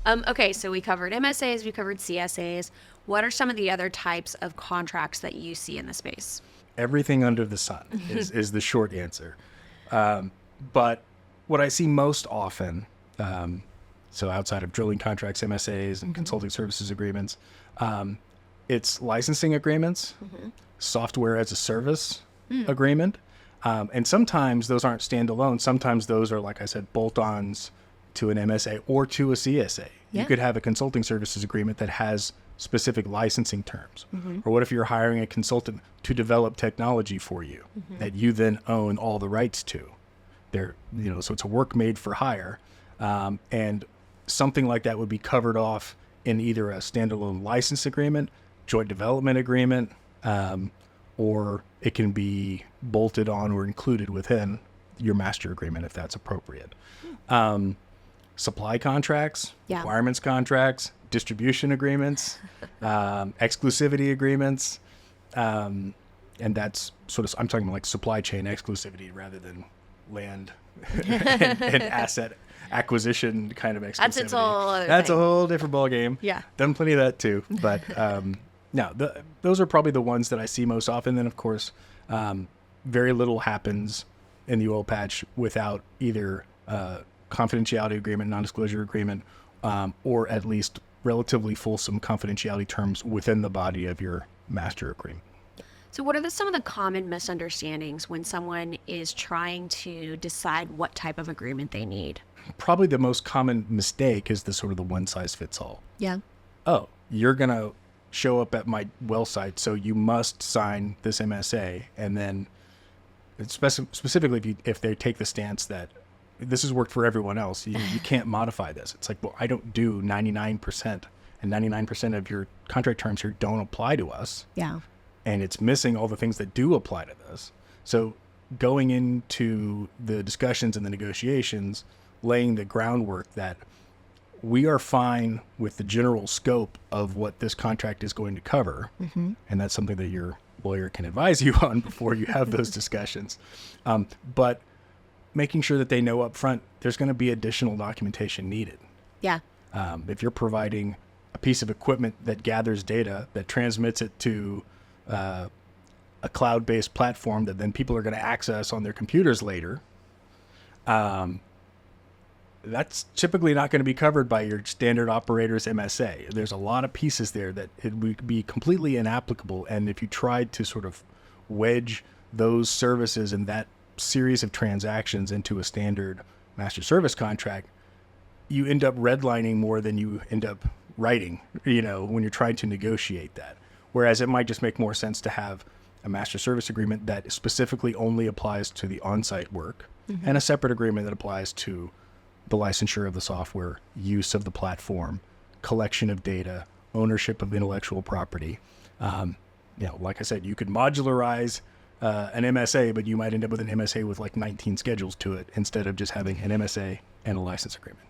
Okay, so we covered MSAs, we covered CSAs. What are some of the other types of contracts that you see in the space? Everything under the sun is the short answer. But what I see most often, so outside of drilling contracts, MSAs, and consulting services agreements, it's licensing agreements, software as a service agreement. And sometimes those aren't standalone. Sometimes those are, like I said, bolt-ons to an MSA or to a CSA. Yeah. You could have a consulting services agreement that has specific licensing terms. Or what if you're hiring a consultant to develop technology for you that you then own all the rights to? So it's a work made for hire. And something like that would be covered off in either a standalone license agreement, joint development agreement, or it can be bolted on or included within your master agreement if that's appropriate. Supply contracts, requirements contracts, distribution agreements, exclusivity agreements. And that's I'm talking about like supply chain exclusivity rather than land and asset acquisition kind of exclusivity. That's its whole other That's thing. a whole different ballgame. Yeah. Done plenty of that too. But no, those are probably the ones that I see most often. Then, of course, very little happens in the oil patch without either confidentiality agreement, non-disclosure agreement, or at least relatively fulsome confidentiality terms within the body of your master agreement. So what are some of the common misunderstandings when someone is trying to decide what type of agreement they need? Probably the most common mistake is the one size fits all. Yeah. Oh, you're going to show up at my well site, so you must sign this MSA. And then specifically if they take the stance that this has worked for everyone else, you can't modify this. It's like, well, I don't do 99%, and 99% of your contract terms here don't apply to us. Yeah. And it's missing all the things that do apply to this. So going into the discussions and the negotiations, laying the groundwork that we are fine with the general scope of what this contract is going to cover. And that's something that your lawyer can advise you on before you have those discussions. But making sure that they know up front, there's going to be additional documentation needed. Yeah. If you're providing a piece of equipment that gathers data, that transmits it to a cloud-based platform that then people are going to access on their computers later, that's typically not going to be covered by your standard operator's MSA. There's a lot of pieces there that it would be completely inapplicable. And if you tried to wedge those services and that series of transactions into a standard master service contract, you end up redlining more than you end up writing, when you're trying to negotiate that. Whereas it might just make more sense to have a master service agreement that specifically only applies to the on-site work and a separate agreement that applies to the licensure of the software, use of the platform, collection of data, ownership of intellectual property. Like I said, you could modularize an MSA, but you might end up with an MSA with like 19 schedules to it instead of just having an MSA and a license agreement.